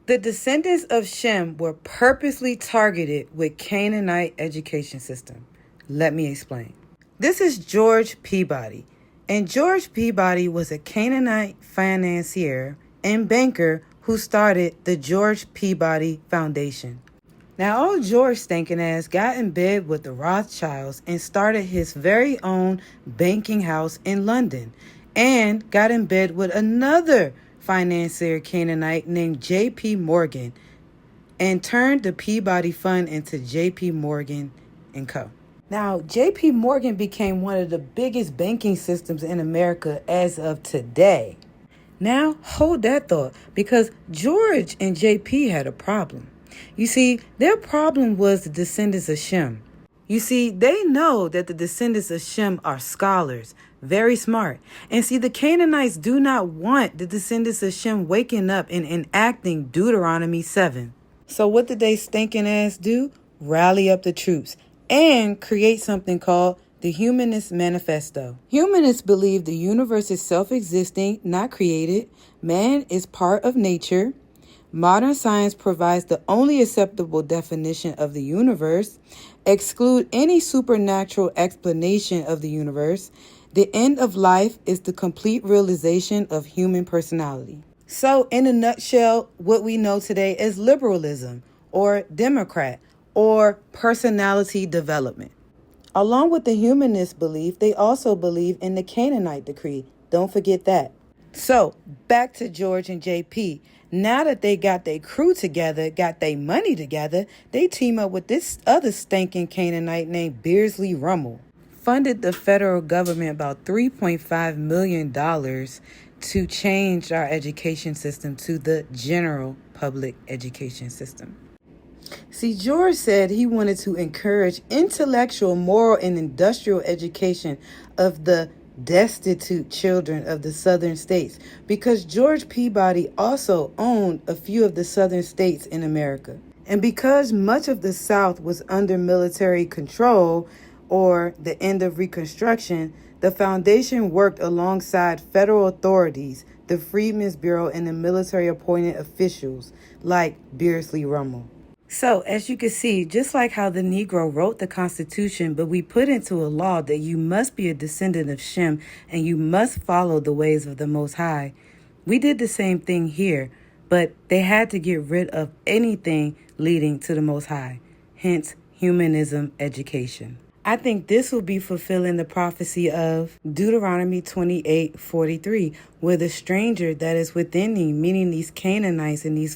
The descendants of Shem were purposely targeted with Canaanite education system. Let me explain. This is George Peabody, and George Peabody was a Canaanite financier and banker who started the George Peabody Foundation. Now, old George stinking ass got in bed with the Rothschilds and started his very own banking house in London, and got in bed with another financier Canaanite named J.P. Morgan, and turned the Peabody Fund into J.P. Morgan & Co. Now, J.P. Morgan became one of the biggest banking systems in America as of today. Now, hold that thought, because George and J.P. had a problem. You see, their problem was the descendants of Shem. You see, they know that the descendants of Shem are scholars, very smart. And see, the Canaanites do not want the descendants of Shem waking up and enacting Deuteronomy 7. So what did they stinking ass do? Rally up the troops and create something called the Humanist Manifesto. Humanists believe the universe is self-existing, not created. Man is part of nature. Modern science provides the only acceptable definition of the universe. Exclude any supernatural explanation of the universe. The end of life is the complete realization of human personality. So, in a nutshell, what we know today is liberalism, or Democrat, or personality development. Along with the humanist belief, they also believe in the Canaanite decree. Don't forget that. So, back to George and JP. Now that they got their crew together, got their money together, they team up with this other stinking Canaanite named Beardsley Rummel. Funded the federal government about $3.5 million to change our education system to the general public education system. See, George said he wanted to encourage intellectual, moral, and industrial education of the destitute children of the southern states, because George Peabody also owned a few of the southern states in America. And because much of the South was under military control, or the end of Reconstruction, the foundation worked alongside federal authorities, the Freedmen's Bureau, and the military appointed officials like Beardsley Rummel. So, as you can see, just like how the Negro wrote the Constitution, but we put into a law that you must be a descendant of Shem and you must follow the ways of the Most High, we did the same thing here, but they had to get rid of anything leading to the Most High, hence humanism education. I think this will be fulfilling the prophecy of Deuteronomy 28:43, where the stranger that is within thee, meaning these Canaanites and these